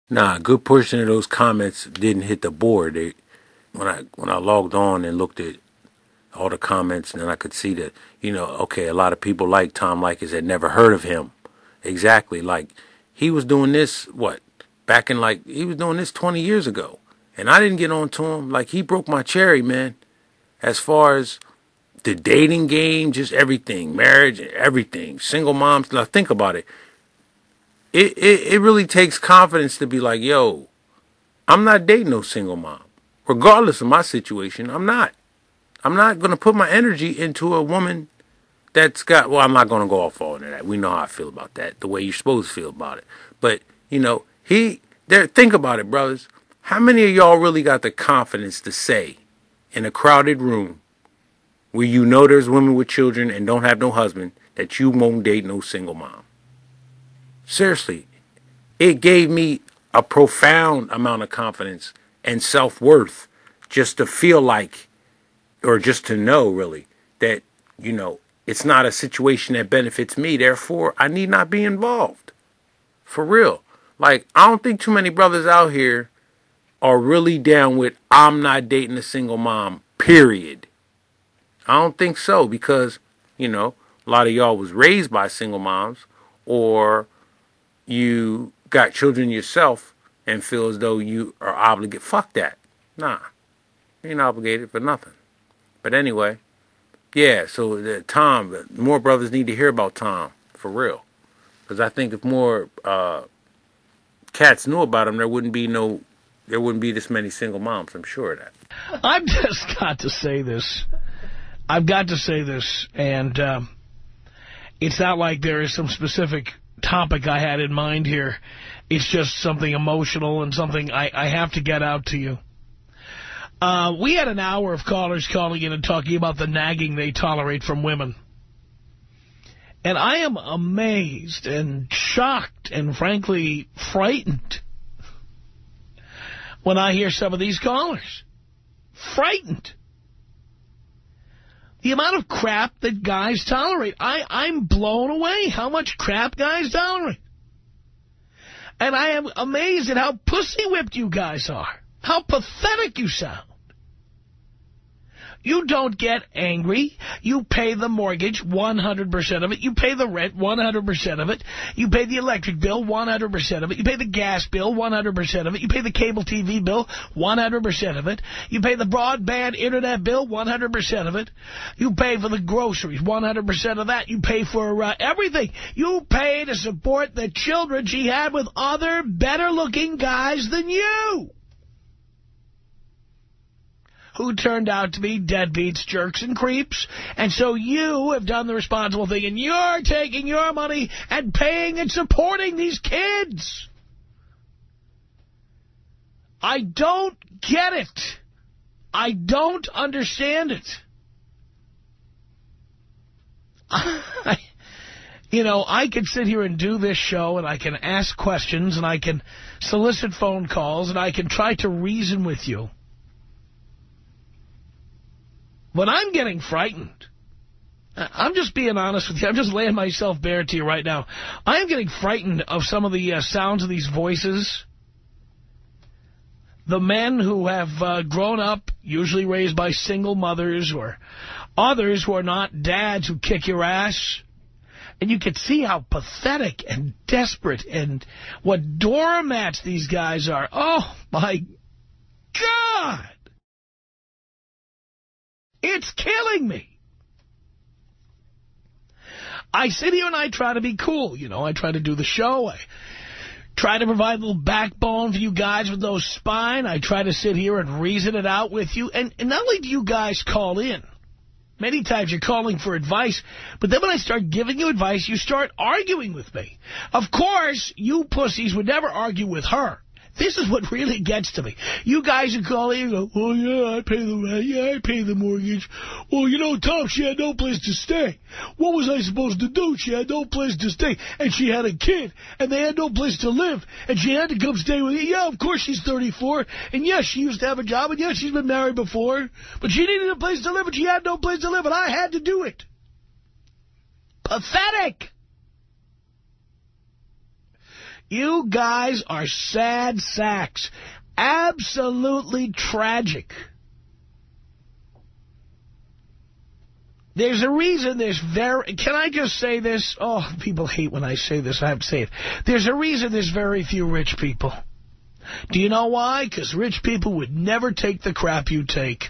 Nah, a good portion of those comments didn't hit the board. When I logged on and looked at all the comments, and then I could see that, okay, a lot of people like Tom Leykis had never heard of him. Exactly. Like, he was doing this, back in, he was doing this 20 years ago. And I didn't get on to him. Like, he broke my cherry, man. As far as the dating game, just everything, marriage, everything, single moms. Now, think about it. It really takes confidence to be like, yo, I'm not dating no single mom. Regardless of my situation, I'm not. I'm not going to put my energy into a woman that's got, I'm not going to go off all into that. We know how I feel about that, the way you're supposed to feel about it. But, think about it, brothers. How many of y'all really got the confidence to say in a crowded room where there's women with children and don't have no husband that you won't date no single mom? Seriously, it gave me a profound amount of confidence and self-worth just to feel like, or just to know really, that, it's not a situation that benefits me. Therefore, I need not be involved. For real. Like, I don't think too many brothers out here are really down with, I'm not dating a single mom, period. I don't think so, because, a lot of y'all was raised by single moms, or you got children yourself and feel as though you are obligated. Fuck that. Nah. You ain't obligated for nothing. But anyway, yeah, so Tom, more brothers need to hear about Tom, for real. Because I think if more cats knew about him, there wouldn't be this many single moms. I'm sure of that. I've just got to say this. I've got to say this, and it's not like there is some specific topic I had in mind here. It's just something emotional and something I have to get out to you. We had an hour of callers calling in and talking about the nagging they tolerate from women. And I am amazed and shocked and frankly frightened when I hear some of these callers. Frightened. The amount of crap that guys tolerate. I'm blown away how much crap guys tolerate. And I am amazed at how pussy-whipped you guys are. How pathetic you sound. You don't get angry. You pay the mortgage, 100% of it. You pay the rent, 100% of it. You pay the electric bill, 100% of it. You pay the gas bill, 100% of it. You pay the cable TV bill, 100% of it. You pay the broadband internet bill, 100% of it. You pay for the groceries, 100% of that. You pay for everything. You pay to support the children she had with other better-looking guys than you, who turned out to be deadbeats, jerks, and creeps. And so you have done the responsible thing, and you're taking your money and paying and supporting these kids. I don't get it. I don't understand it. I could sit here and do this show, and I can ask questions, and I can solicit phone calls, and I can try to reason with you. But I'm getting frightened. I'm just being honest with you. I'm just laying myself bare to you right now. I am getting frightened of some of the sounds of these voices. The men who have grown up, usually raised by single mothers, or others who are not dads who kick your ass. And you can see how pathetic and desperate and what doormats these guys are. Oh, my God. It's killing me. I sit here and I try to be cool. I try to do the show. I try to provide a little backbone for you guys with no spine. I try to sit here and reason it out with you. And not only do you guys call in, many times you're calling for advice, but then when I start giving you advice, you start arguing with me. Of course, you pussies would never argue with her. This is what really gets to me. You guys are calling and go, oh, yeah, I pay the rent. Yeah, I pay the mortgage. Well, Tom, she had no place to stay. What was I supposed to do? She had no place to stay. And she had a kid. And they had no place to live. And she had to come stay with you. Yeah, of course she's 34. And yes, she used to have a job. And yes, she's been married before. But she needed a place to live. And she had no place to live. And I had to do it. Pathetic. You guys are sad sacks. Absolutely tragic. There's a reason can I just say this? Oh, people hate when I say this. I have to say it. There's a reason there's very few rich people. Do you know why? Because rich people would never take the crap you take.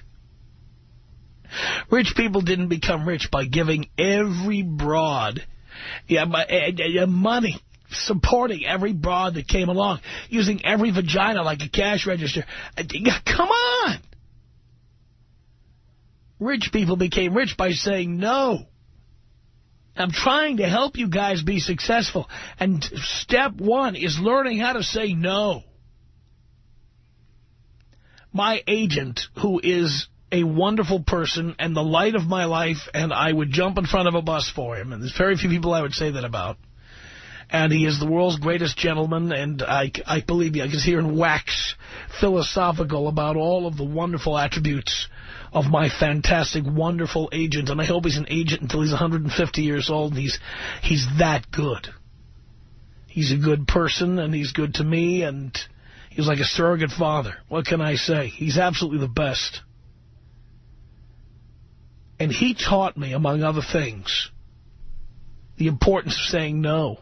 Rich people didn't become rich by giving every broad money, supporting every broad that came along, using every vagina like a cash register. Come on! Rich people became rich by saying no. I'm trying to help you guys be successful, and step one is learning how to say no. My agent, who is a wonderful person and the light of my life, and I would jump in front of a bus for him, and there's very few people I would say that about. And he is the world's greatest gentleman, and I believe me, I can hear him wax philosophical about all of the wonderful attributes of my fantastic, wonderful agent. And I hope he's an agent until he's 150 years old. And he's that good. He's a good person, and he's good to me, and he's like a surrogate father. What can I say? He's absolutely the best. And he taught me, among other things, the importance of saying no.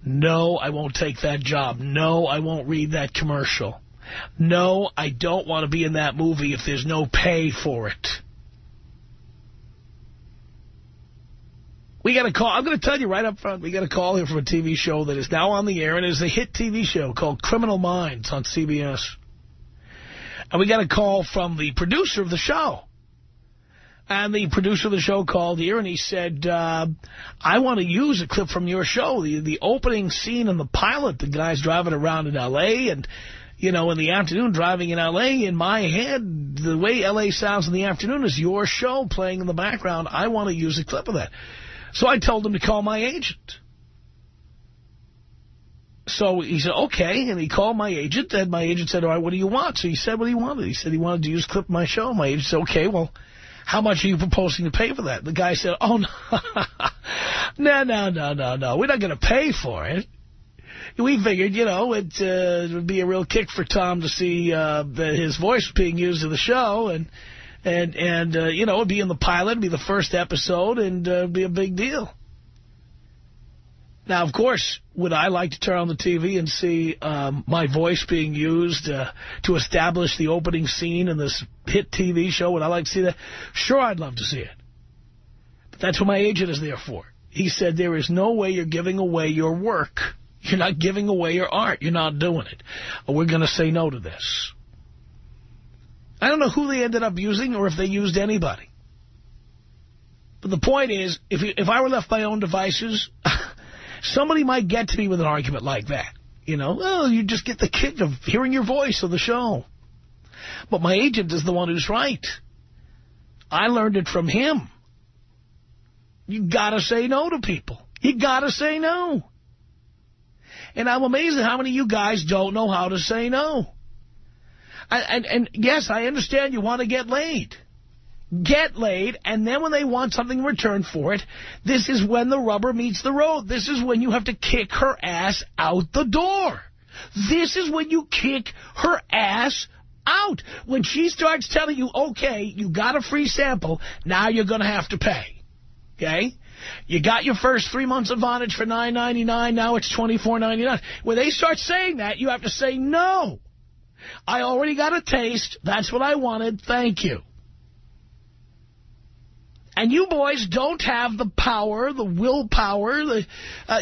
No, I won't take that job. No, I won't read that commercial. No, I don't want to be in that movie if there's no pay for it. We got a call. I'm going to tell you right up front, we got a call here from a TV show that is now on the air, and is a hit TV show called Criminal Minds on CBS. And we got a call from the producer of the show. And the producer of the show called here, and he said, I want to use a clip from your show. The opening scene in the pilot, the guy's driving around in L.A., and, you know, in the afternoon driving in L.A., in my head, the way L.A. sounds in the afternoon is your show playing in the background. I want to use a clip of that. So I told him to call my agent. So he said, okay, and he called my agent, and my agent said, all right, what do you want? So he said what he wanted. He said he wanted to use a clip of my show. My agent said, okay, well, how much are you proposing to pay for that? The guy said, oh, no, no. We're not going to pay for it. We figured, you know, it would be a real kick for Tom to see that his voice being used in the show. And you know, it'd be in the pilot, it'd be the first episode, and it'd be a big deal. Now, of course, would I like to turn on the TV and see my voice being used to establish the opening scene in this hit TV show? Would I like to see that? Sure, I'd love to see it. But that's what my agent is there for. He said, there is no way you're giving away your work. You're not giving away your art. You're not doing it. We're going to say no to this. I don't know who they ended up using or if they used anybody. But the point is, if I were left my own devices, somebody might get to me with an argument like that. You know, well, you just get the kick of hearing your voice on the show. But my agent is the one who's right. I learned it from him. You got to say no to people. You got to say no. And I'm amazed at how many of you guys don't know how to say no. And yes, I understand you want to get laid. Get laid, and then when they want something in return for it, this is when the rubber meets the road. This is when you have to kick her ass out the door. This is when you kick her ass out. When she starts telling you, okay, you got a free sample, now you're going to have to pay. Okay? You got your first 3 months of Vonage for $9.99, now it's $24.99. When they start saying that, you have to say, no. I already got a taste. That's what I wanted. Thank you. And you boys don't have the power, the willpower.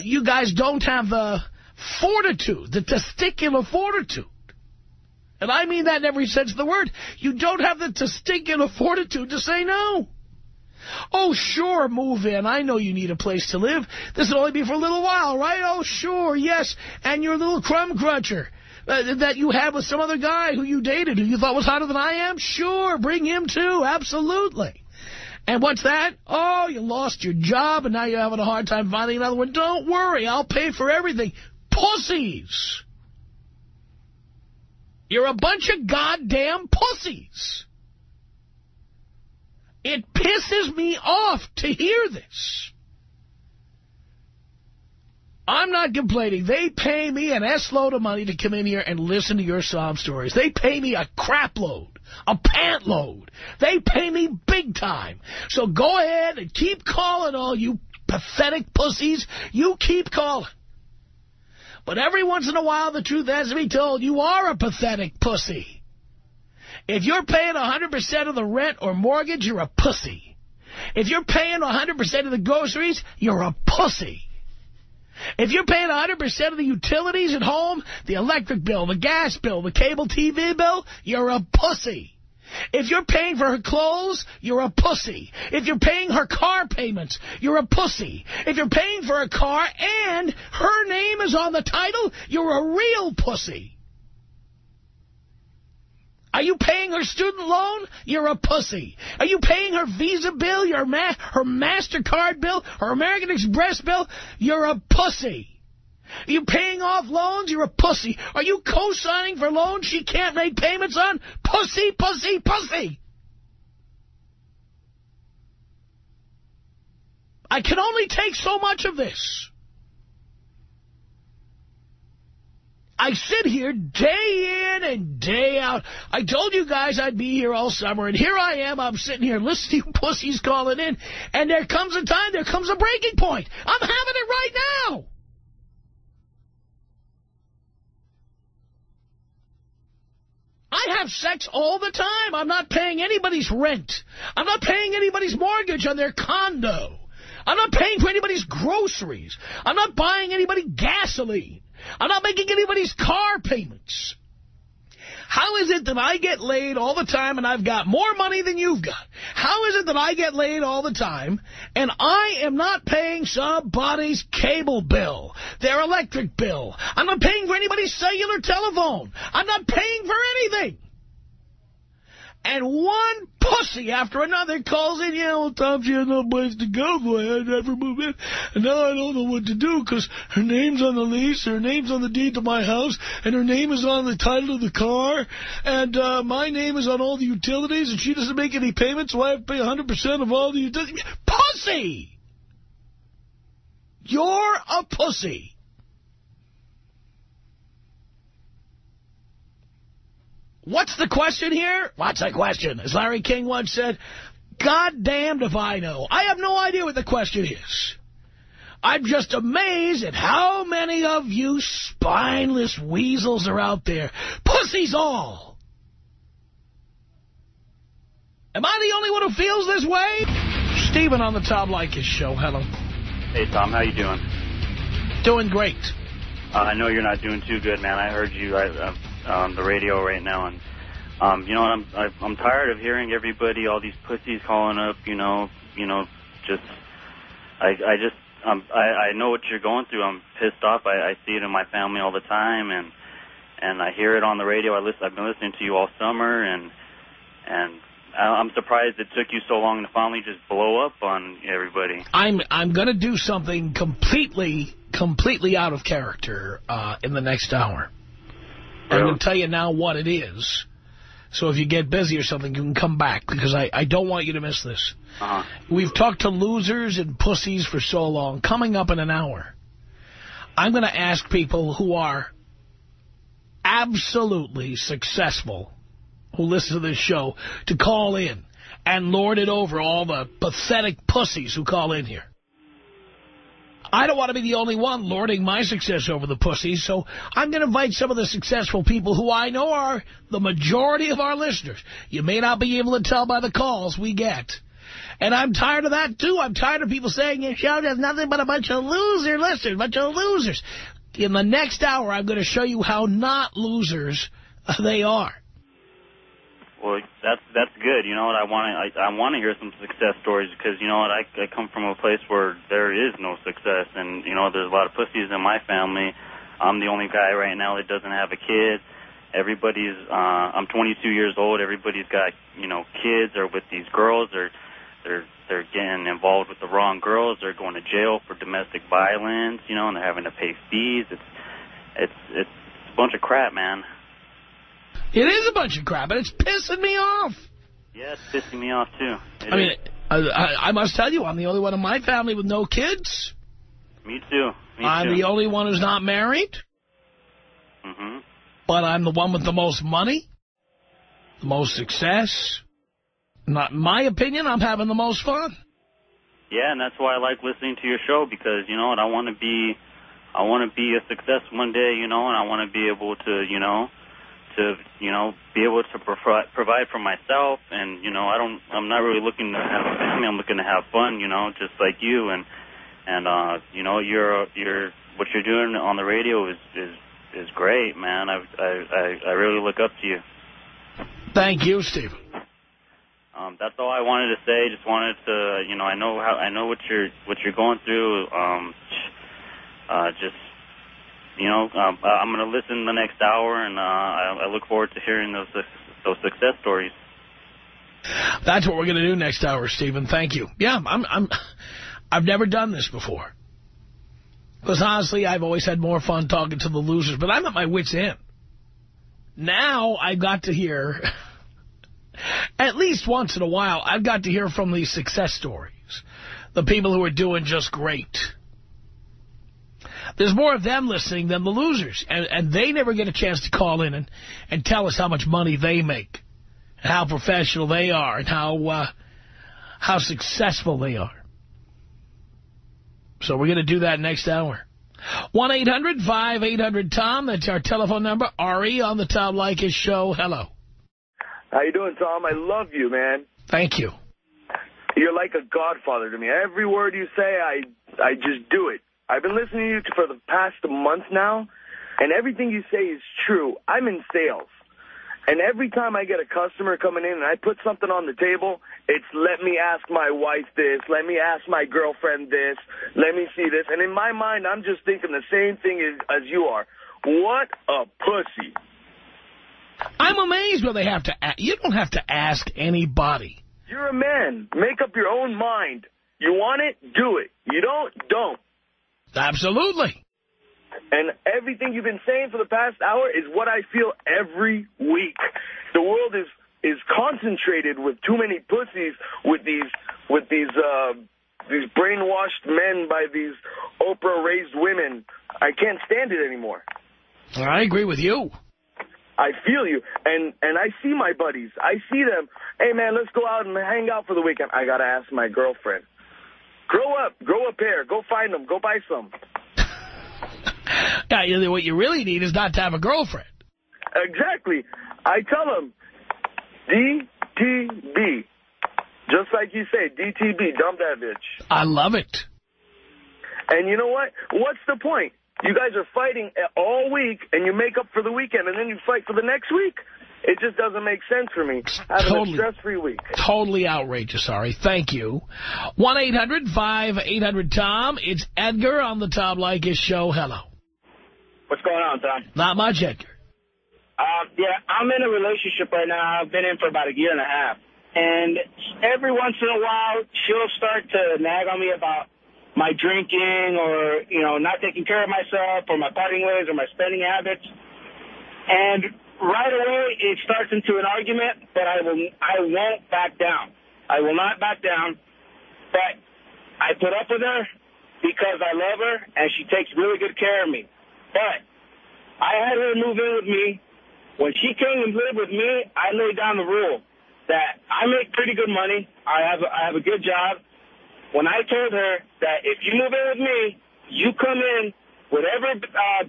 You guys don't have the fortitude, the testicular fortitude. And I mean that in every sense of the word. You don't have the testicular fortitude to say no. Oh, sure, move in. I know you need a place to live. This will only be for a little while, right? Oh, sure, yes. And your little crumb cruncher that you had with some other guy who you dated, who you thought was hotter than I am? Sure, bring him too, absolutely. And what's that? Oh, you lost your job, and now you're having a hard time finding another one. Don't worry, I'll pay for everything. Pussies. You're a bunch of goddamn pussies. It pisses me off to hear this. I'm not complaining. They pay me an S-load of money to come in here and listen to your sob stories. They pay me a crap load, a pant load. They pay me big time. So go ahead and keep calling, all you pathetic pussies. You keep calling. But every once in a while, the truth has to be told, you are a pathetic pussy. If you're paying 100% of the rent or mortgage, you're a pussy. If you're paying 100% of the groceries, you're a pussy. If you're paying 100% of the utilities at home, the electric bill, the gas bill, the cable TV bill, you're a pussy. If you're paying for her clothes, you're a pussy. If you're paying her car payments, you're a pussy. If you're paying for a car and her name is on the title, you're a real pussy. Are you paying her student loan? You're a pussy. Are you paying her Visa bill, her MasterCard bill, her American Express bill? You're a pussy. Are you paying off loans? You're a pussy. Are you co-signing for loans she can't make payments on? Pussy, pussy, pussy. I can only take so much of this. I sit here day in and day out. I told you guys I'd be here all summer, and here I am. I'm sitting here listening to pussies calling in, and there comes a time, there comes a breaking point. I'm having it right now. I have sex all the time. I'm not paying anybody's rent. I'm not paying anybody's mortgage on their condo. I'm not paying for anybody's groceries. I'm not buying anybody gasoline. I'm not making anybody's car payments. How is it that I get laid all the time and I've got more money than you've got? How is it that I get laid all the time and I am not paying somebody's cable bill, their electric bill? I'm not paying for anybody's cellular telephone. I'm not paying for anything. And one pussy after another calls in, yeah, well, Tom, she had no place to go, so I had to have her move in. And now I don't know what to do because her name's on the lease, her name's on the deed to my house, and her name is on the title of the car, and my name is on all the utilities, and she doesn't make any payments, so I have to pay 100% of all the utilities. Pussy! You're a pussy. What's the question here? What's the question? As Larry King once said, God damned if I know. I have no idea what the question is. I'm just amazed at how many of you spineless weasels are out there. Pussies all. Am I the only one who feels this way? Stephen on the Tom Leykis show. Hello. Hey, Tom. How you doing? Doing great. I know you're not doing too good, man. I heard you on the radio right now, and you know, I'm tired of hearing everybody, all these pussies calling up. I know what you're going through. I'm pissed off. I see it in my family all the time, and I hear it on the radio. I've been listening to you all summer, and I'm surprised it took you so long to finally just blow up on everybody. I'm going to do something completely out of character in the next hour. Really? I'm going to tell you now what it is. So if you get busy or something, you can come back, because I don't want you to miss this. We've talked to losers and pussies for so long. Coming up in an hour, I'm going to ask people who are absolutely successful, who listen to this show, to call in and lord it over all the pathetic pussies who call in here. I don't want to be the only one lording my success over the pussies, so I'm going to invite some of the successful people who I know are the majority of our listeners. You may not be able to tell by the calls we get. And I'm tired of that, too. I'm tired of people saying your show does nothing but a bunch of loser listeners, a bunch of losers. In the next hour, I'm going to show you how not losers they are. Well, that's good. You know what? I want to hear some success stories, because you know what? I come from a place where there is no success, and you know, there's a lot of pussies in my family. I'm the only guy right now that doesn't have a kid. Everybody's I'm 22 years old. Everybody's got, you know, kids, or with these girls, or they're getting involved with the wrong girls. They're going to jail for domestic violence, you know, and they're having to pay fees. It's a bunch of crap, man. It is a bunch of crap, and it's pissing me off. Yeah, it's pissing me off, too. I must tell you, I'm the only one in my family with no kids. Me, too. I'm the only one who's not married. Mm-hmm. But I'm the one with the most money, the most success. Not in my opinion, I'm having the most fun. Yeah, and that's why I like listening to your show, because, you know what, I want to be a success one day, you know, and I want to be able to, be able to provide for myself, and, you know, I'm not really looking to have a family. I'm looking to have fun, you know, just like you, and you know, what you're doing on the radio is great, man. I really look up to you. Thank you, Stephen. That's all I wanted to say. Just wanted to, you know, I know what you're going through. Just, you know, I'm going to listen the next hour, and I look forward to hearing those success stories. That's what we're going to do next hour, Stephen. Thank you. Yeah, I've never done this before. Because honestly, I've always had more fun talking to the losers, but I'm at my wit's end. Now I've got to hear, at least once in a while, I've got to hear from the success stories. The people who are doing just great. There's more of them listening than the losers. And they never get a chance to call in and tell us how much money they make. And how professional they are. And how successful they are. So we're going to do that next hour. 1-800-5800-TOM. That's our telephone number. Ari on the Tom Leykis show. Hello. How you doing, Tom? I love you, man. Thank you. You're like a godfather to me. Every word you say, I just do it. I've been listening to you for the past month now, and everything you say is true. I'm in sales. And every time I get a customer coming in and I put something on the table, it's let me ask my wife this, let me ask my girlfriend this, let me see this. And in my mind, I'm just thinking the same thing as you are. What a pussy. I'm amazed where they have to ask. You don't have to ask anybody. You're a man. Make up your own mind. You want it? Do it. You don't. Absolutely. And everything you've been saying for the past hour is what I feel every week. The world is concentrated with too many pussies, with these brainwashed men by these Oprah-raised women. I can't stand it anymore. I agree with you. I feel you. And I see my buddies. I see them. Hey, man, let's go out and hang out for the weekend. I got to ask my girlfriend. Grow up a pair. Go find them. Go buy some. Yeah, what you really need is not to have a girlfriend. Exactly. I tell them, DTB. Just like you say, DTB, dump that bitch. I love it. And you know what? What's the point? You guys are fighting all week, and you make up for the weekend, and then you fight for the next week? It just doesn't make sense for me. Having a stress-free week. Totally outrageous, sorry. Thank you. 1-800-5800-TOM. It's Edgar on the Tom Leykis show. Hello. What's going on, Tom? Not much, Edgar. Yeah, I'm in a relationship right now. I've been in for about a year and a half. And every once in a while, she'll start to nag on me about my drinking or, you know, not taking care of myself or my partying ways or my spending habits. And right away, it starts into an argument, but I won't back down. I will not back down. But I put up with her because I love her, and she takes really good care of me. But I had her move in with me. When she came and lived with me, I laid down the rule that I make pretty good money. I have a good job. When I told her that if you move in with me, you come in, whatever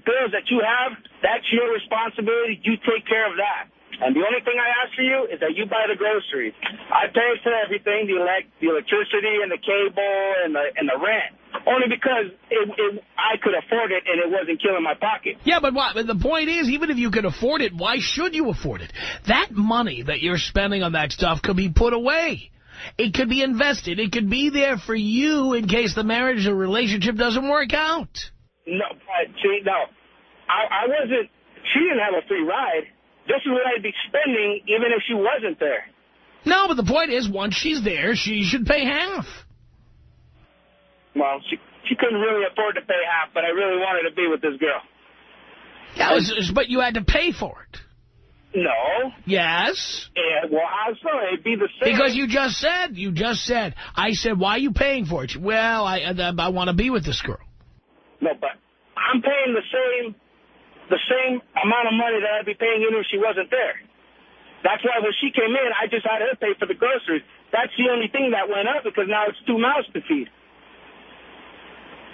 bills that you have, that's your responsibility. You take care of that. And the only thing I ask for you is that you buy the groceries. I pay for everything, the electricity and the cable and the rent, only because I could afford it and it wasn't killing my pocket. Yeah, but the point is, even if you could afford it, why should you afford it? That money that you're spending on that stuff could be put away. It could be invested. It could be there for you in case the marriage or relationship doesn't work out. No, see, no. I wasn't, she didn't have a free ride. This is what I'd be spending even if she wasn't there. No, but the point is, once she's there, she should pay half. Well, she couldn't really afford to pay half, but I really wanted to be with this girl. Yeah, but you had to pay for it. No. Yes. Yeah, well, how so? It'd be the same. Because you just said. I said, why are you paying for it? Well, I want to be with this girl. No, but I'm paying the same amount of money that I'd be paying even if she wasn't there. That's why when she came in, I just had her pay for the groceries. That's the only thing that went up because now it's 2 mouths to feed.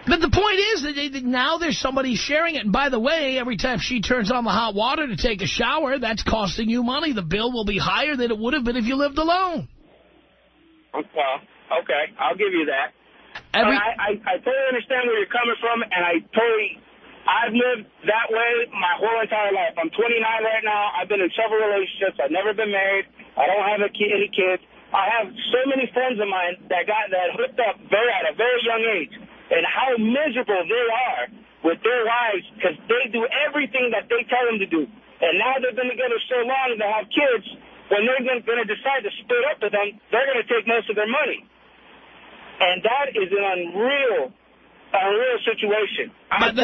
But the point is that now there's somebody sharing it. And by the way, every time she turns on the hot water to take a shower, that's costing you money. The bill will be higher than it would have been if you lived alone. Well, okay, I'll give you that. I totally understand where you're coming from, and I've lived that way my whole entire life. I'm 29 right now. I've been in several relationships. I've never been married. I don't have any kids. I have so many friends of mine that hooked up at a very young age, and how miserable they are with their wives because they do everything that they tell them to do. And now they've been together so long to have kids, when they're going to decide to split up with them, they're going to take most of their money. And that is an unreal situation. But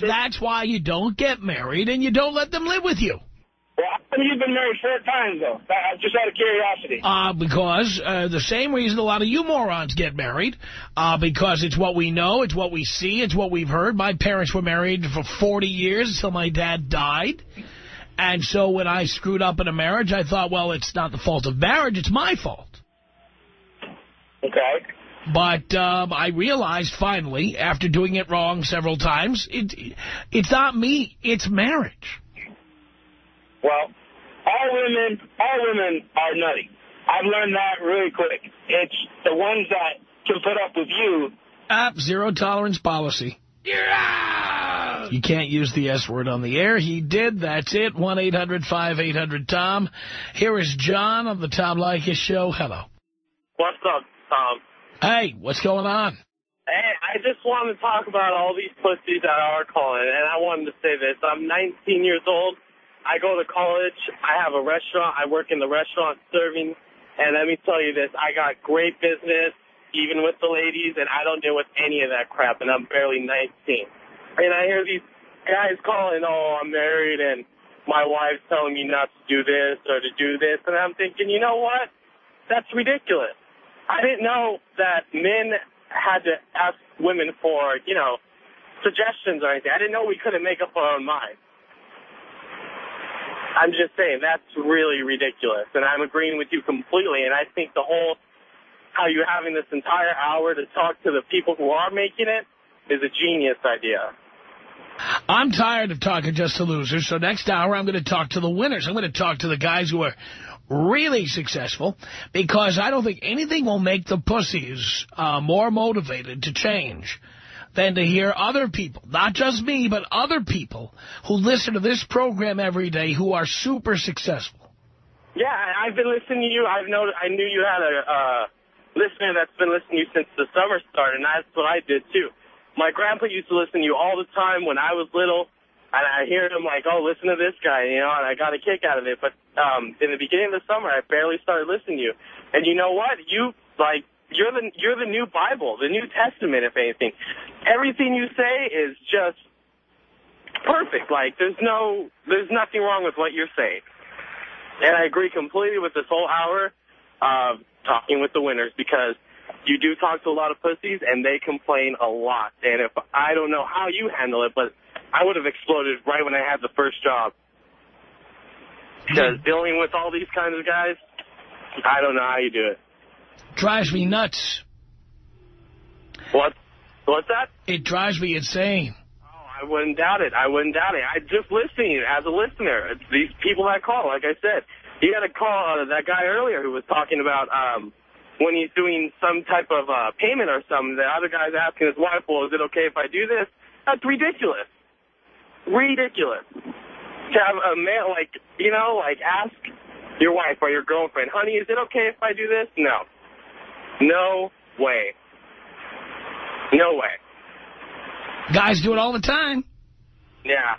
that's why you don't get married and you don't let them live with you. Well, how come you've been married 4 times, though? Just out of curiosity. Because the same reason a lot of you morons get married, because it's what we know, it's what we see, it's what we've heard. My parents were married for 40 years until my dad died. And so when I screwed up in a marriage, I thought, well, it's not the fault of marriage, it's my fault. Okay. But I realized finally, after doing it wrong several times, it's not me, it's marriage. Well, all women are nutty. I've learned that really quick. It's the ones that can put up with you. Zero tolerance policy. You can't use the S word on the air. He did. That's it. 1-800-5800-TOM. Here is John on the Tom Leykis Show. Hello. What's up, Tom? Hey, what's going on? Hey, I just wanted to talk about all these pussies that are calling, and I wanted to say this. I'm 19 years old. I go to college. I have a restaurant. I work in the restaurant serving. And let me tell you this. I got great business, even with the ladies, and I don't deal with any of that crap, and I'm barely 19. And I hear these guys calling, oh, I'm married, and my wife's telling me not to do this or to do this. And I'm thinking, you know what? That's ridiculous. I didn't know that men had to ask women for, suggestions or anything. I didn't know we couldn't make up our own mind. I'm just saying, that's really ridiculous, and I'm agreeing with you completely, and I think how you're having this entire hour to talk to the people who are making it is a genius idea. I'm tired of talking just to losers, so next hour I'm going to talk to the winners. I'm going to talk to the guys who are really successful, because I don't think anything will make the pussies more motivated to change than to hear other people, not just me, but other people who listen to this program every day who are super successful. Yeah, I've been listening to you. I knew you had a listener that's been listening to you since the summer started, and that's what I did, too. My grandpa used to listen to you all the time when I was little, and I hear him like, oh, listen to this guy, and I got a kick out of it. But in the beginning of the summer, I barely started listening to you. And you know what? You're the new Bible, the New Testament, if anything. Everything you say is just perfect. Like, there's nothing wrong with what you're saying. And I agree completely with this whole hour of talking with the winners, because you do talk to a lot of pussies, and they complain a lot. And I don't know how you handle it, but I would have exploded right when I had the first job. Because dealing with all these kinds of guys, I don't know how you do it. Drives me nuts. What's that? It drives me insane. Oh, I wouldn't doubt it. I just listening as a listener. It's these people that call, like I said. You had to call that guy earlier who was talking about when he's doing some type of payment or something, the other guy's asking his wife, well, is it okay if I do this? That's ridiculous. Ridiculous. To have a man, ask your wife or your girlfriend, honey, is it okay if I do this? No. No way. No way. Guys do it all the time. Yeah.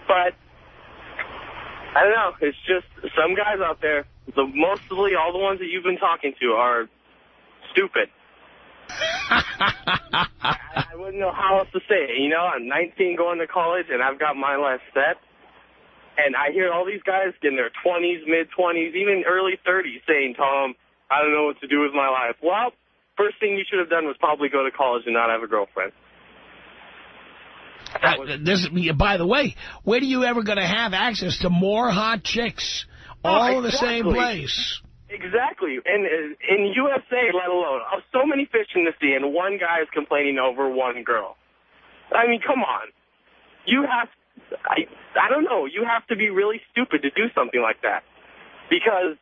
But, I don't know, it's just some guys out there, mostly all the ones that you've been talking to are stupid. I wouldn't know how else to say it. I'm 19 going to college, and I've got my life set. And I hear all these guys in their 20s, mid-20s, even early 30s saying, Tom, I don't know what to do with my life. Well, first thing you should have done was probably go to college and not have a girlfriend. By the way, when are you ever going to have access to more hot chicks all in the same place? Exactly. And in USA, let alone, so many fish in the sea, and one guy is complaining over one girl. I mean, come on. You have, I don't know, you have to be really stupid to do something like that. Because,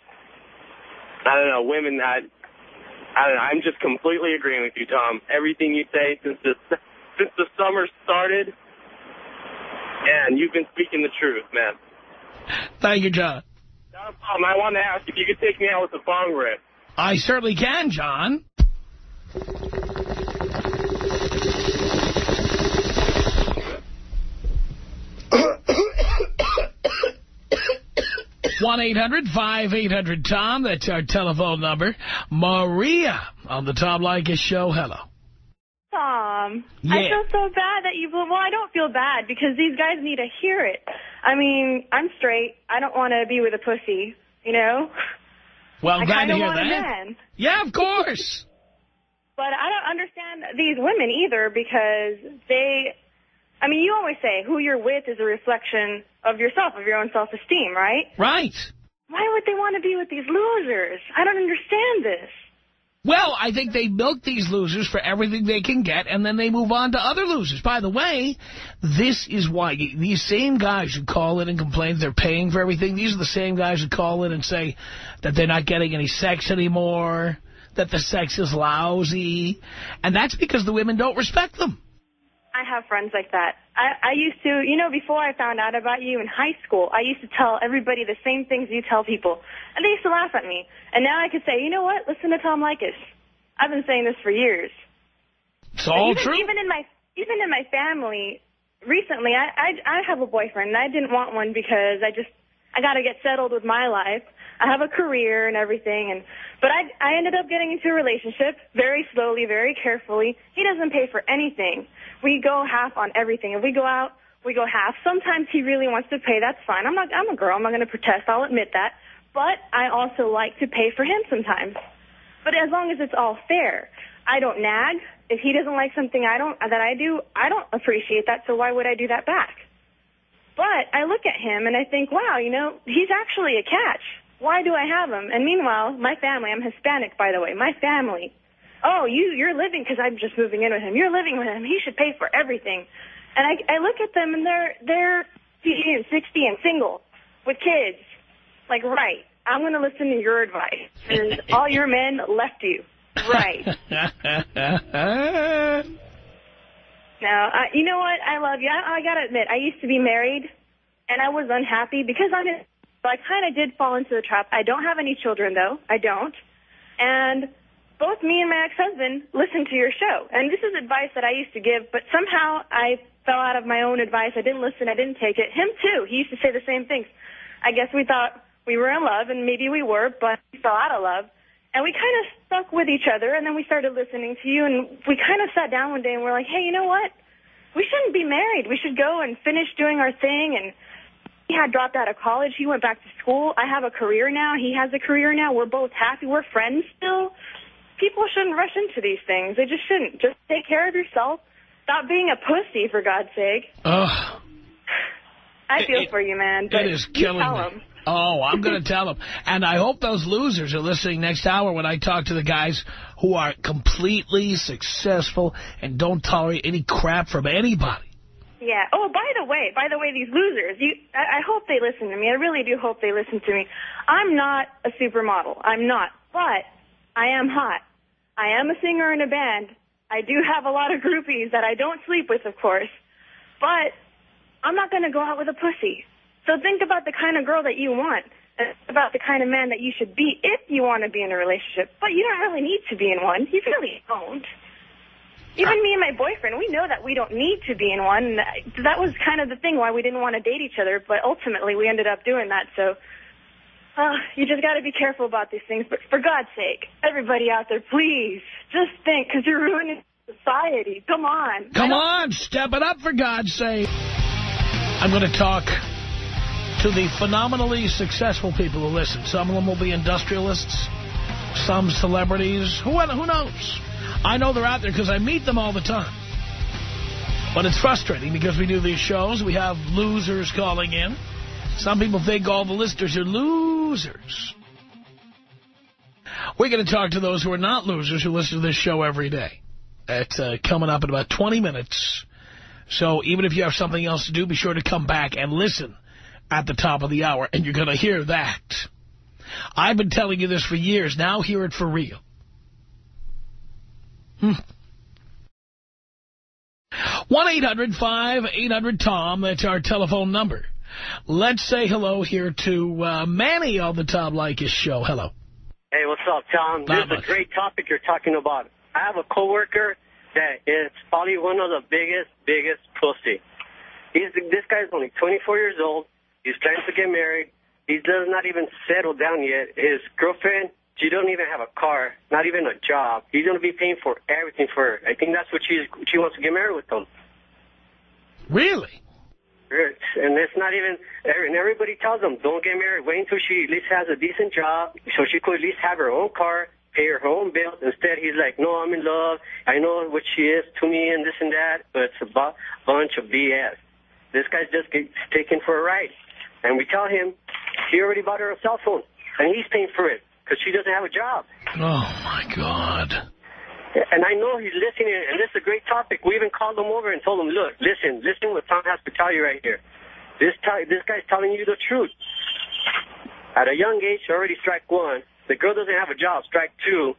I don't know, women, I don't know, I'm just completely agreeing with you, Tom. Everything you say since the summer started, and you've been speaking the truth, man. Thank you, John. Not a problem. I want to ask if you could take me out with a bong rip. I certainly can, John. 1-800-5800-TOM. That's our telephone number. Maria on the Tom Leykis show. Hello. Tom, yeah. I feel so bad that you... Well, I don't feel bad because these guys need to hear it. I mean, I'm straight. I don't want to be with a pussy, you know? Well, glad to hear want that. A man. Yeah, of course. But I don't understand these women either because they... I mean, you always say who you're with is a reflection of yourself, of your own self-esteem, right? Right. Why would they want to be with these losers? I don't understand this. Well, I think they milk these losers for everything they can get, and then they move on to other losers. By the way, this is why these same guys who call in and complain they're paying for everything, these are the same guys who call in and say that they're not getting any sex anymore, that the sex is lousy, and that's because the women don't respect them. I have friends like that. I used to, you know, before I found out about you in high school, I used to tell everybody the same things you tell people. And they used to laugh at me. And now I could say, you know what? Listen to Tom Leykis. I've been saying this for years. It's all true. Even in my family, recently, I have a boyfriend, and I didn't want one because I got to get settled with my life. I have a career and everything, but I ended up getting into a relationship very slowly, very carefully. He doesn't pay for anything. We go half on everything. If we go out, we go half. Sometimes he really wants to pay. That's fine. I'm a girl. I'm not going to protest. I'll admit that. But I also like to pay for him sometimes. But as long as it's all fair, I don't nag. If he doesn't like something that I do, I don't appreciate that. So why would I do that back? But I look at him and I think, wow, you know, he's actually a catch. Why do I have him? And meanwhile, my family, I'm Hispanic, by the way, my family, oh, you're living, because I'm just moving in with him. You're living with him. He should pay for everything. And I look at them, and they're 50 and 60 and single with kids. Like, right, I'm going to listen to your advice. And all your men left you. Right. Now, you know what? I love you. I got to admit, I used to be married, and I was unhappy because so I kind of did fall into the trap. I don't have any children, though. I don't. And both me and my ex-husband listen to your show. And this is advice that I used to give, but somehow I fell out of my own advice. I didn't listen. I didn't take it. Him, too. He used to say the same things. I guess we thought we were in love, and maybe we were, but we fell out of love. And we kind of stuck with each other, and then we started listening to you, and we kind of sat down one day, and we're like, hey, you know what? We shouldn't be married. We should go and finish doing our thing. And he had dropped out of college. He went back to school. I have a career now. He has a career now. We're both happy. We're friends still. People shouldn't rush into these things. They just shouldn't. Just take care of yourself. Stop being a pussy, for God's sake. Ugh. I feel for you, man. But it is killing me. Oh, I'm going to tell them. And I hope those losers are listening next hour when I talk to the guys who are completely successful and don't tolerate any crap from anybody. Yeah. Oh, by the way, these losers, I hope they listen to me. I really do hope they listen to me. I'm not a supermodel. I'm not. But I am hot. I am a singer in a band. I do have a lot of groupies that I don't sleep with, of course. But I'm not going to go out with a pussy. So think about the kind of girl that you want, and about the kind of man that you should be if you want to be in a relationship. But you don't really need to be in one. You really don't. Even me and my boyfriend, we know that we don't need to be in one. And that was kind of the thing why we didn't want to date each other. But ultimately, we ended up doing that. So you just got to be careful about these things. But for God's sake, everybody out there, please, just think, because you're ruining society. Come on. Come on, step it up, for God's sake. I'm going to talk to the phenomenally successful people who listen. Some of them will be industrialists, some celebrities, who knows? I know they're out there because I meet them all the time. But it's frustrating because we do these shows. We have losers calling in. Some people think all the listeners are losers. We're going to talk to those who are not losers who listen to this show every day. It's coming up in about 20 minutes. So even if you have something else to do, be sure to come back and listen at the top of the hour, and you're going to hear that. I've been telling you this for years. Now hear it for real. 1-800-5800-TOM. That's our telephone number. Let's say hello here to Manny on the Tom Leykis show. Hello. Hey, what's up, Tom? This is a great topic you're talking about. I have a coworker that is probably one of the biggest pussy. This guy's only 24 years old. He's trying to get married. He does not even settle down yet. His girlfriend, she don't even have a car, not even a job. He's going to be paying for everything for her. I think that's what she wants to get married with him. Really? And it's not even, and everybody tells him, don't get married. Wait until she at least has a decent job so she could at least have her own car, pay her own bills. Instead, he's like, no, I'm in love. I know what she is to me and this and that, but it's a bunch of BS. This guy's just taken for a ride. And we tell him, he already bought her a cell phone, and he's paying for it because she doesn't have a job. Oh, my God. And I know he's listening, and this is a great topic. We even called him over and told him, look, listen what Tom has to tell you right here. This guy's telling you the truth. At a young age, already strike one. The girl doesn't have a job, strike two.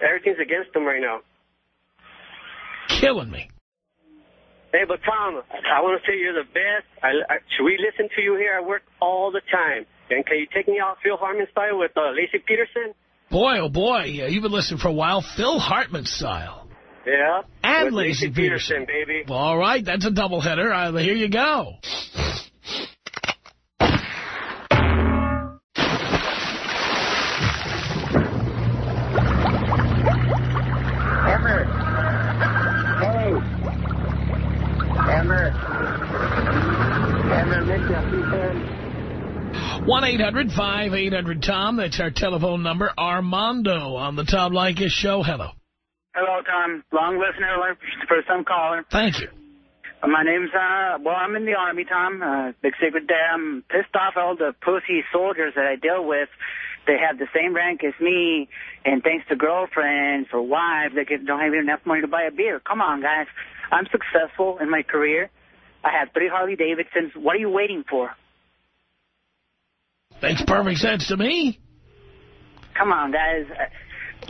Everything's against him right now. Killing me. Hey, but Tom, I want to say you're the best. Should we listen to you here at work all the time? And can you take me out Phil Hartman style with Lacey Peterson? Boy, oh boy, you've been listening for a while. Phil Hartman style. Yeah. And Lacey Peterson, baby. Well, all right, that's a doubleheader. Here you go. Emmer. Hey. Emmer, miss you. 1-800-5800-TOM. That's our telephone number. Armando on the Tom Leykis show. Hello. Hello, Tom. Long listener, first time caller. Thank you. My name's, I'm in the Army, Tom. Big secret there. I'm pissed off all the pussy soldiers that I deal with. They have the same rank as me, and thanks to girlfriends or wives, they don't have enough money to buy a beer. Come on, guys. I'm successful in my career. I have 3 Harley-Davidsons. What are you waiting for? Makes perfect sense to me. Come on, guys.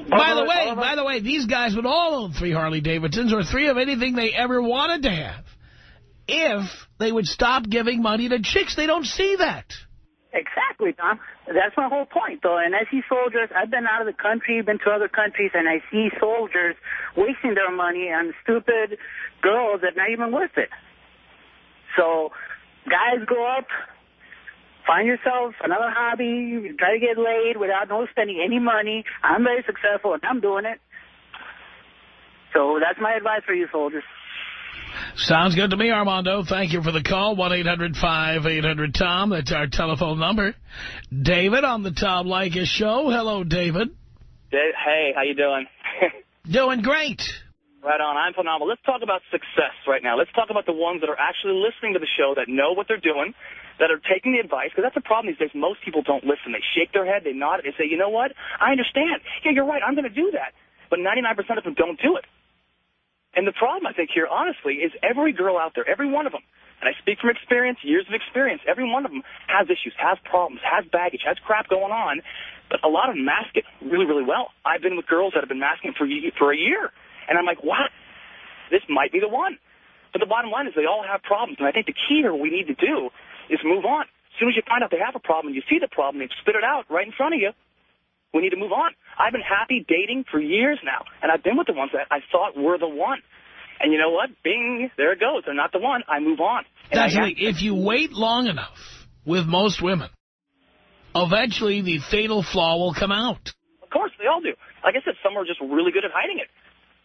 By the way, these guys would all own 3 Harley-Davidsons or 3 of anything they ever wanted to have if they would stop giving money to chicks. They don't see that. Exactly, Tom. That's my whole point, though. And I see soldiers. I've been out of the country, been to other countries, and I see soldiers wasting their money on stupid girls that are not even worth it. So, guys, grow up. Find yourself another hobby, try to get laid without spending any money. I'm very successful, and I'm doing it. So that's my advice for you, soldiers. Sounds good to me, Armando. Thank you for the call. 1-800-5800-TOM. That's our telephone number. David on the Tom Leykis show. Hello, David. Hey, how you doing? Doing great. Right on. I'm phenomenal. Let's talk about success right now. Let's talk about the ones that are actually listening to the show, that know what they're doing, that are taking the advice, because that's the problem these days. Most people don't listen. They shake their head, they nod, they say, you know what? I understand. Yeah, you're right. I'm going to do that. But 99% of them don't do it. And the problem, I think, here, honestly, is every girl out there, every one of them, and I speak from experience, years of experience, every one of them has issues, has problems, has baggage, has crap going on, but a lot of them mask it really, really well. I've been with girls that have been masking for a year, and I'm like, wow, this might be the one. But the bottom line is they all have problems, and I think the key here, what we need to do is move on. As soon as you find out they have a problem, you see the problem, they've spit it out right in front of you, we need to move on. I've been happy dating for years now, and I've been with the ones that I thought were the one. And you know what? Bing, there it goes. They're not the one. I move on. That's right. If you wait long enough with most women, eventually the fatal flaw will come out. Of course, they all do. Like I said, some are just really good at hiding it.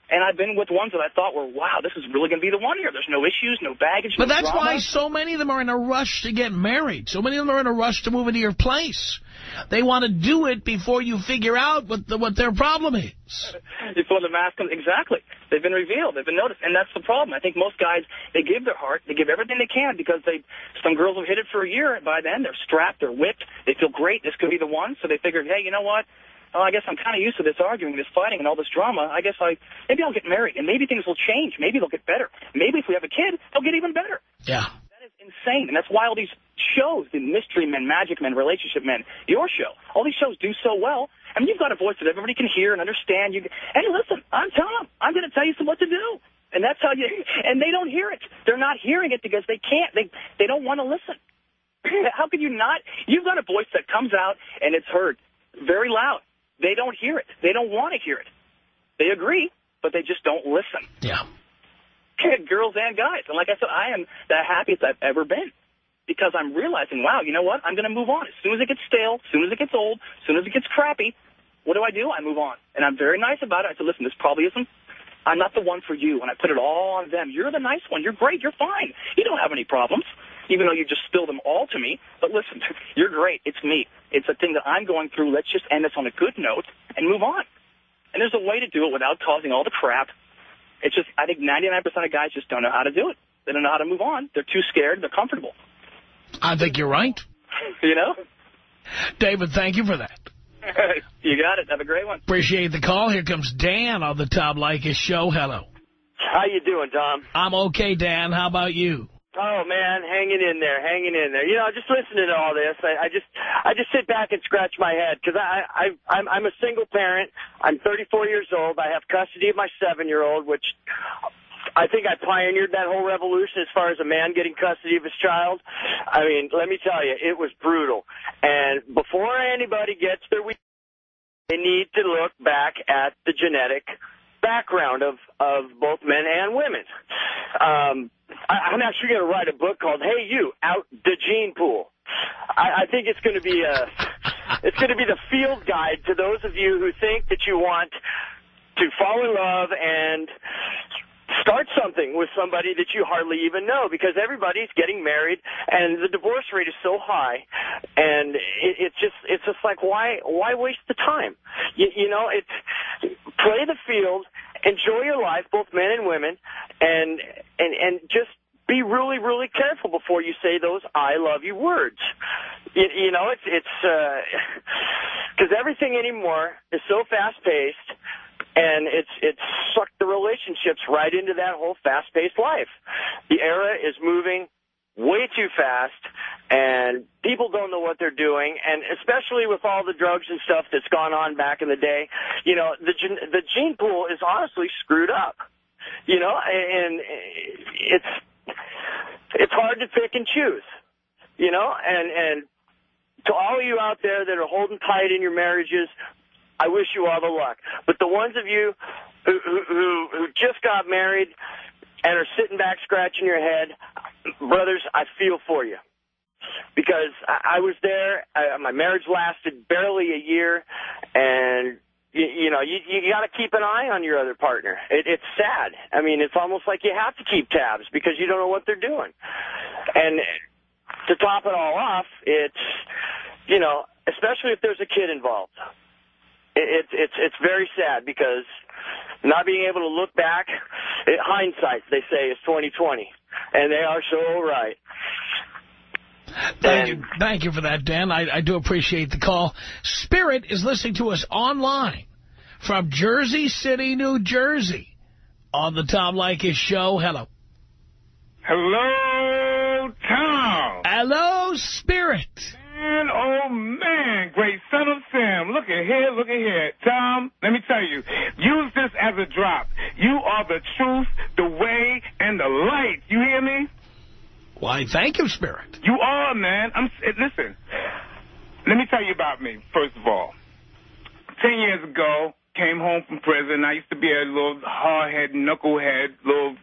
And I've been with ones that I thought were, wow, this is really going to be the one here. There's no issues, no baggage, But no that's drama. why so many of them are in a rush to get married. So many of them are in a rush to move into your place. They want to do it before you figure out what their problem is. Before the mask comes, exactly. They've been revealed. They've been noticed. And that's the problem. I think most guys, they give their heart. They give everything they can because some girls have hit it for a year. By then, they're strapped. They're whipped. They feel great. This could be the one. So they figured, hey, you know what? Oh, I guess I'm kind of used to this arguing, this fighting, and all this drama. I guess maybe I'll get married, and maybe things will change. Maybe they'll get better. Maybe if we have a kid, they'll get even better. Yeah. That is insane, and that's why all these shows, the Mystery Men, Magic Men, Relationship Men, your show, all these shows do so well. I mean, you've got a voice that everybody can hear and understand. Hey, listen, I'm telling them, I'm going to tell you what to do. And that's how and they don't hear it. They're not hearing it because they can't. They don't want to listen. How could you not? You've got a voice that comes out and it's heard very loud. They don't hear it. They don't want to hear it. They agree, but they just don't listen. Yeah. Girls and guys. And like I said, I am the happiest I've ever been because I'm realizing, wow, you know what? I'm going to move on. As soon as it gets stale, as soon as it gets old, as soon as it gets crappy, what do? I move on. And I'm very nice about it. I said, listen, this probably isn't. I'm not the one for you. And I put it all on them. You're the nice one. You're great. You're fine. You don't have any problems, even though you just spilled them all to me. But listen, you're great. It's me. It's a thing that I'm going through. Let's just end this on a good note and move on. And there's a way to do it without causing all the crap. It's just, I think 99% of guys just don't know how to do it. They don't know how to move on. They're too scared. They're comfortable. I think you're right. You know? David, thank you for that. You got it. Have a great one. Appreciate the call. Here comes Dan on the Tom Leykis show. Hello. How you doing, Tom? I'm okay, Dan. How about you? Oh, man, hanging in there. You know, just listening to all this, I just sit back and scratch my head because I'm a single parent. I'm 34 years old. I have custody of my 7-year-old, which I think I pioneered that whole revolution as far as a man getting custody of his child. I mean, let me tell you, it was brutal. And before anybody gets their week, they need to look back at the genetic background of both men and women. I'm actually going to write a book called "Hey You, Out the Gene Pool." I think it's going to be the field guide to those of you who think that you want to fall in love and start something with somebody that you hardly even know, because everybody's getting married and the divorce rate is so high, and it's just like, why waste the time? You know, play the field, enjoy your life, both men and women, and just be really, really careful before you say those "I love you" words. You know, it's because everything anymore is so fast paced. And it's sucked the relationships right into that whole fast-paced life. The era is moving way too fast, and people don't know what they're doing. And especially with all the drugs and stuff that's gone on back in the day, you know, the gene pool is honestly screwed up. You know, and it's hard to pick and choose. You know, and to all of you out there that are holding tight in your marriages, I wish you all the luck. But the ones of you who just got married and are sitting back scratching your head, brothers, I feel for you. Because I was there. My marriage lasted barely a year, and you know, you got to keep an eye on your other partner. It's sad. I mean, it's almost like you have to keep tabs because you don't know what they're doing. And to top it all off, it's, you know, especially if there's a kid involved. It's very sad because not being able to look back, hindsight, they say, is 20/20, and they are so right. Thank you for that, Dan. I do appreciate the call. Spirit is listening to us online from Jersey City, New Jersey, on the Tom Leykis show. Hello. Hello, Tom. Hello, Spirit. Man, oh, man, great son of Sam. Look at here. Tom, let me tell you, use this as a drop. You are the truth, the way, and the light. You hear me? Why, thank you, Spirit. You are, man. Listen, let me tell you about me, first of all. 10 years ago, came home from prison. I used to be a little hard-head, knucklehead, little,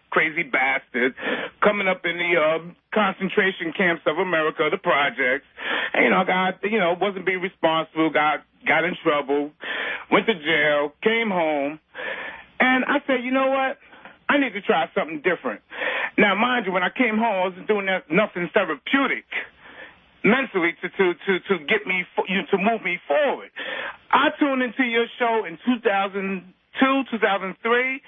crazy bastard, coming up in the concentration camps of America, the projects. And, wasn't being responsible, got in trouble, went to jail, came home. And man, I said, you know what? I need to try something different. Now, mind you, when I came home, I wasn't doing nothing therapeutic mentally to get me, to move me forward. I tuned into your show in 2002, 2003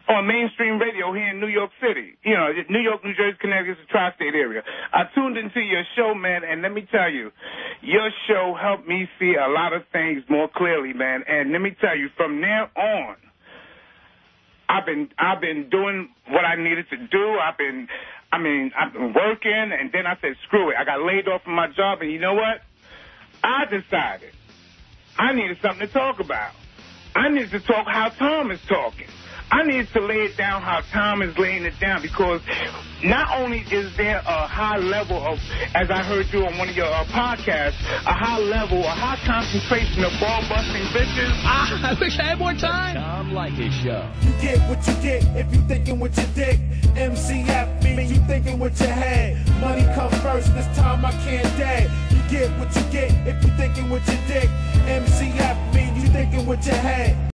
on mainstream radio here in New York City. You know, New York, New Jersey, Connecticut, the tri-state area. I tuned into your show, man, and let me tell you, your show helped me see a lot of things more clearly, man. And let me tell you, from there on, I've been doing what I needed to do. I've been working, and then I said, screw it. I got laid off from my job, and you know what? I decided I needed something to talk about. I needed to talk how Tom is talking. I needed to lay it down how Tom is laying it down, because not only is there a high level of, as I heard you on one of your podcasts, a high level, a high concentration of ball-busting bitches. I wish I had more time. Tom Leykis Show. You get what you get if you thinking with your dick. MCF means you thinking with your head. Money come first, this time I can't dead. You get what you get if you thinking with your dick. MCF means you thinking with your head.